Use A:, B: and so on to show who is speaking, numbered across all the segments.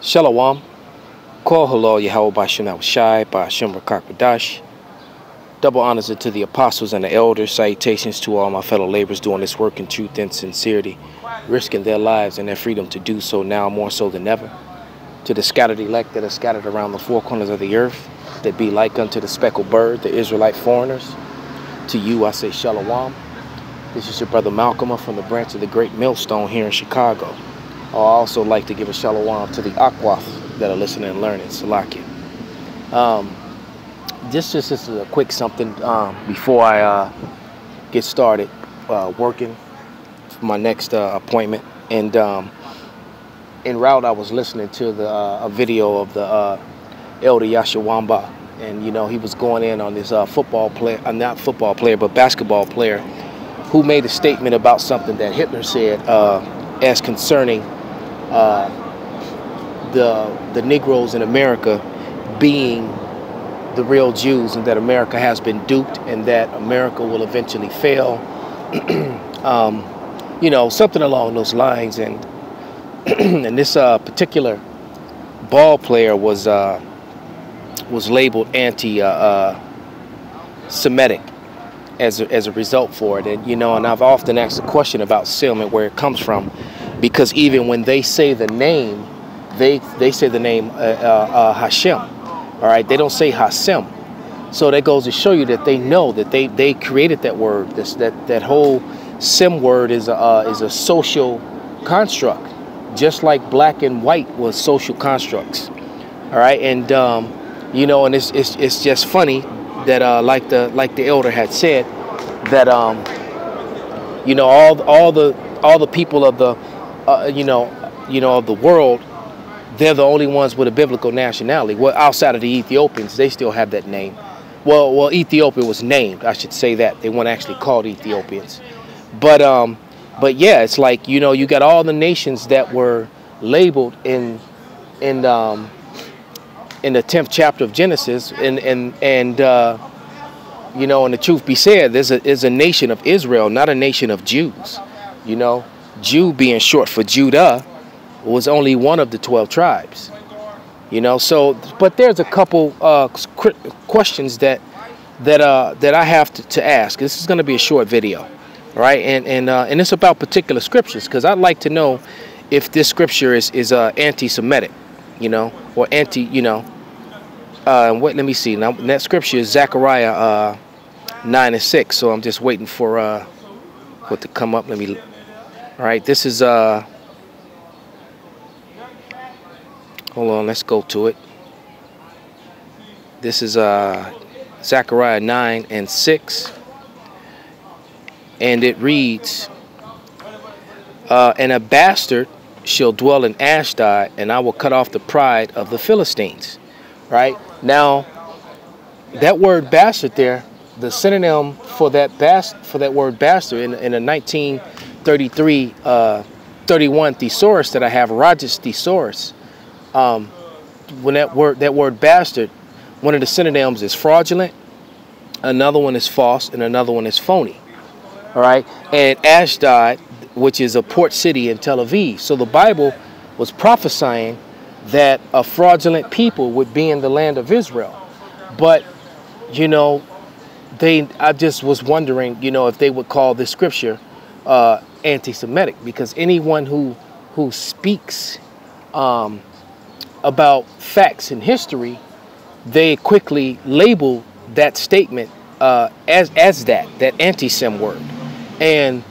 A: Shalom. Call hello Yahweh Bashem Shai Bashem Rakakadash. Double honors to the apostles and the elders. Salutations to all my fellow laborers doing this work in truth and sincerity, risking their lives and their freedom to do so now more so than ever. To the scattered elect that are scattered around the four corners of the earth, that be like unto the speckled bird, the Israelite foreigners. To you I say Shalom. This is your brother Malcolm from the branch of the Great Millstone here in Chicago. I also like to give a shalom to the Akwaf that are listening and learning. Salakia. This just is a quick something before I get started working for my next appointment. And en route, I was listening to a video of the Elder Yashawamba, and you know he was going in on this football player, not football player, but basketball player, who made a statement about something that Hitler said as concerning the Negroes in America being the real Jews, and that America has been duped and that America will eventually fail. You know, something along those lines. And and this particular ball player was labeled anti-Semitic as a result for it. And you know, and I've often asked the question about Sim and where it comes from, because even when they say the name, they say the name Hashem. All right, they don't say Hasem. So that goes to show you that they know that they created that word. That whole Sim word is a social construct, just like black and white was social constructs. All right, and you know, and it's just funny that like the elder had said that you know, all the people of the you know of the world, they're the only ones with a biblical nationality. Well, outside of the Ethiopians, they still have that name. Well, Ethiopia was named, I should say that. They weren't actually called Ethiopians. But yeah, it's like, you know, you got all the nations that were labeled in the 10th chapter of Genesis, and you know, and the truth be said, there's a nation of Israel, not a nation of Jews. You know, Jew being short for Judah was only one of the 12 tribes. You know, so but there's a couple questions that I have to ask. This is going to be a short video, right? And it's about particular scriptures, because I'd like to know if this scripture is anti-Semitic, you know, or anti, you know. Wait, let me see. Now that scripture is Zechariah 9:6. So I'm just waiting for what to come up. Let me. All right, this is hold on, let's go to it. This is Zechariah 9:6, and it reads, and a bastard shall dwell in Ashdod, and I will cut off the pride of the Philistines. Right? Now, that word bastard there, the synonym for that word bastard in a 1931 thesaurus that I have, Rogers thesaurus, when that word bastard, one of the synonyms is fraudulent, another one is false, and another one is phony. All right, and Ashdod, which is a port city in Tel Aviv. So the Bible was prophesying that a fraudulent people would be in the land of Israel. But you know, I just was wondering, you know, if they would call this scripture anti-Semitic, because anyone who speaks about facts in history, they quickly label that statement as that anti-Sem word. And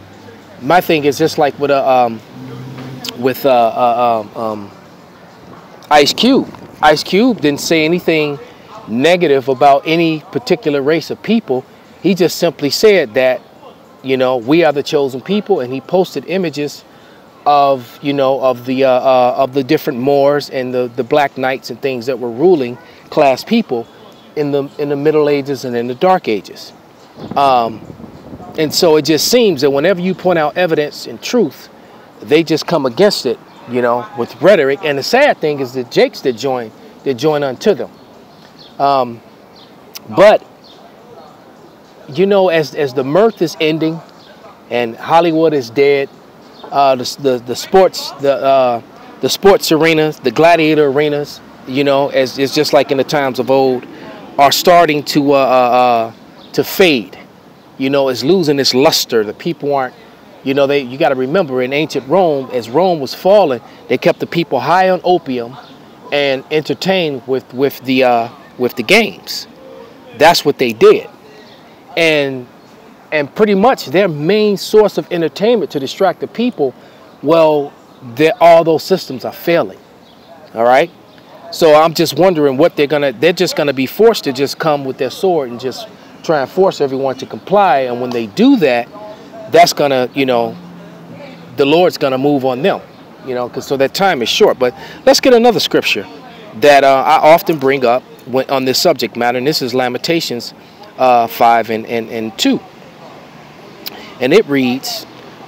A: my thing is just like with Ice Cube. Ice Cube didn't say anything negative about any particular race of people. He just simply said that, you know, we are the chosen people, and he posted images of, you know, of the different Moors and the Black Knights and things that were ruling class people in the Middle Ages and in the Dark Ages. And so it just seems that whenever you point out evidence and truth, they just come against it, you know, with rhetoric. And the sad thing is the jakes that join unto them. But you know, as the mirth is ending and Hollywood is dead, the sports, the the sports arenas, the gladiator arenas, you know, as it's just like in the times of old, are starting to fade. You know, it's losing its luster. The people aren't, you know, you got to remember in ancient Rome, as Rome was falling, they kept the people high on opium and entertained with the games. That's what they did. And pretty much their main source of entertainment to distract the people, well, all those systems are failing. All right. So I'm just wondering what they're just gonna be forced to just come with their sword and just try and force everyone to comply. And when they do that, that's gonna, you know, the Lord's gonna move on them, you know, so that time is short. But let's get another scripture that I often bring up on this subject matter, and this is Lamentations 5 and 2. And it reads,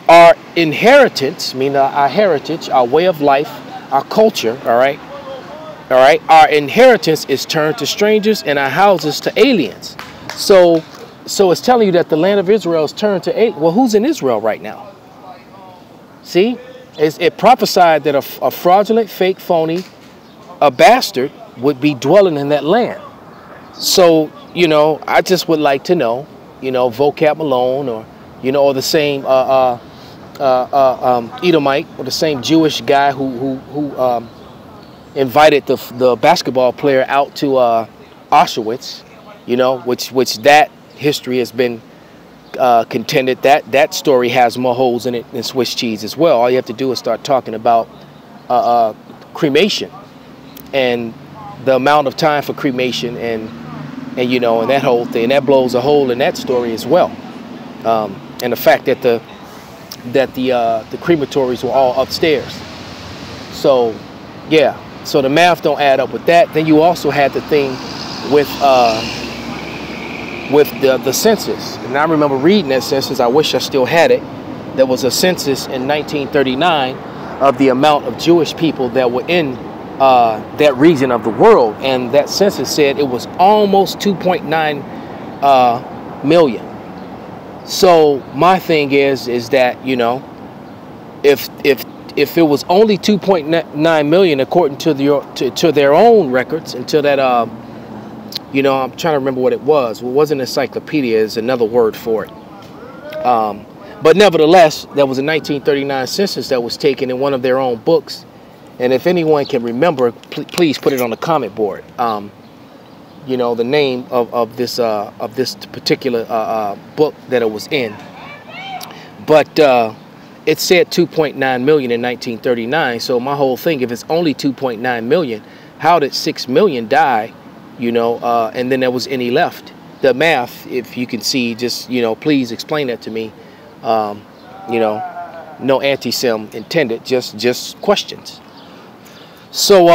A: our inheritance, meaning our heritage, our way of life, our culture, all right, our inheritance is turned to strangers and our houses to aliens. So it's telling you that the land of Israel is turned to aliens. Well, who's in Israel right now? See, it prophesied that a fraudulent, fake, phony, a bastard would be dwelling in that land. So, you know, I just would like to know, you know, Vocab Malone, or, you know, or the same Edomite, or the same Jewish guy who invited the basketball player out to Auschwitz, you know, which that history has been contended that story has more holes in it than Swiss cheese as well. All you have to do is start talking about cremation and the amount of time for cremation and you know, and that whole thing, that blows a hole in that story as well. And the fact that the crematories were all upstairs. So yeah, so the math don't add up with that. Then you also had the thing with the census. And I remember reading that census. I wish I still had it. There was a census in 1939 of the amount of Jewish people that were in that region of the world, and that census said it was almost 2.9 million. So my thing is that, you know, if it was only 2.9 million according to their own records, until that you know, I'm trying to remember what it was. Well, it wasn't encyclopedia, is another word for it. But nevertheless, there was a 1939 census that was taken in one of their own books. And if anyone can remember, please put it on the comment board. You know, the name of this particular book that it was in. But it said 2.9 million in 1939. So my whole thing, if it's only 2.9 million, how did 6 million die? You know, and then there was any left. The math, if you can see, just, you know, please explain that to me. You know, no anti-sem intended, just questions. So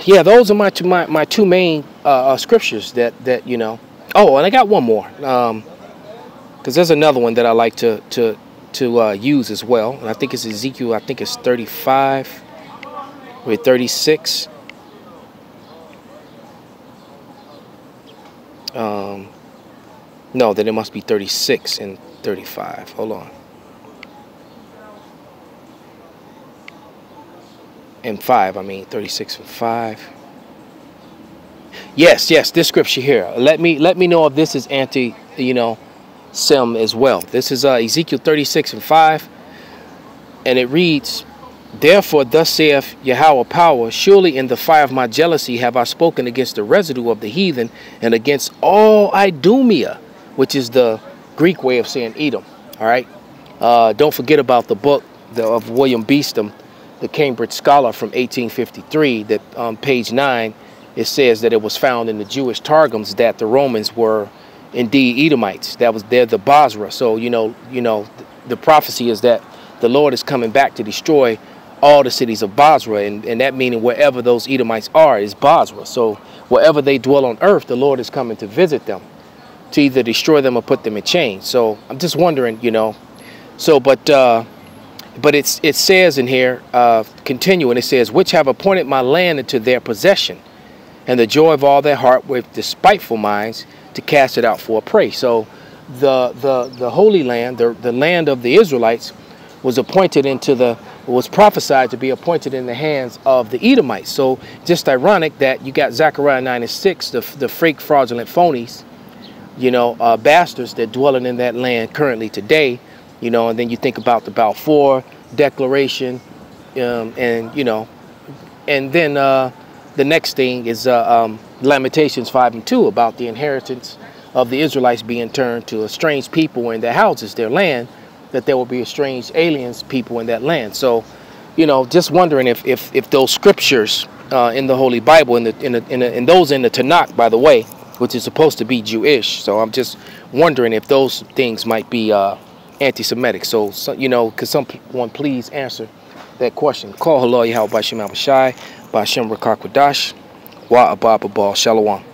A: yeah, those are my two main scriptures that you know. Oh, and I got one more, because there's another one that I like to use as well, and I think it's Ezekiel. I think it's 35 or 36. No, then it must be 36 and 35. Hold on. And 5, I mean 36 and 5. Yes, this scripture here. Let me know if this is anti, you know, sem as well. This is Ezekiel 36 and 5, and it reads, therefore thus saith Yahweh power, surely in the fire of my jealousy have I spoken against the residue of the heathen, and against all Idumea, which is the Greek way of saying Edom. All right. Don't forget about the book of William Beeston, the Cambridge scholar from 1853, that on page 9, it says that it was found in the Jewish Targums that the Romans were indeed Edomites. They're the Basra. So, you know, the prophecy is that the Lord is coming back to destroy all the cities of Basra, and that meaning wherever those Edomites are is Basra. So wherever they dwell on earth, the Lord is coming to visit them, to either destroy them or put them in chains. So I'm just wondering, you know, so, but it says in here, continuing, it says, which have appointed my land into their possession, and the joy of all their heart with despiteful minds to cast it out for a prey. So the Holy Land, the land of the Israelites, was appointed into the was prophesied to be appointed in the hands of the Edomites. So just ironic that you got Zechariah 9 and 6, the fake fraudulent phonies, you know, bastards that dwelling in that land currently today, you know, and then you think about the Balfour Declaration, and, you know, and then the next thing is Lamentations 5 and 2 about the inheritance of the Israelites being turned to a strange people in their houses, their land, that there will be a strange aliens people in that land. So, you know, just wondering if those scriptures in the Holy Bible, in those in the Tanakh, by the way, which is supposed to be Jewish. So I'm just wondering if those things might be anti-Semitic. So, you know, could someone please answer that question? Call Halal Yahweh Bashim Abashai, Bashim Rakakwadash, Wa Abba Babal Shalom.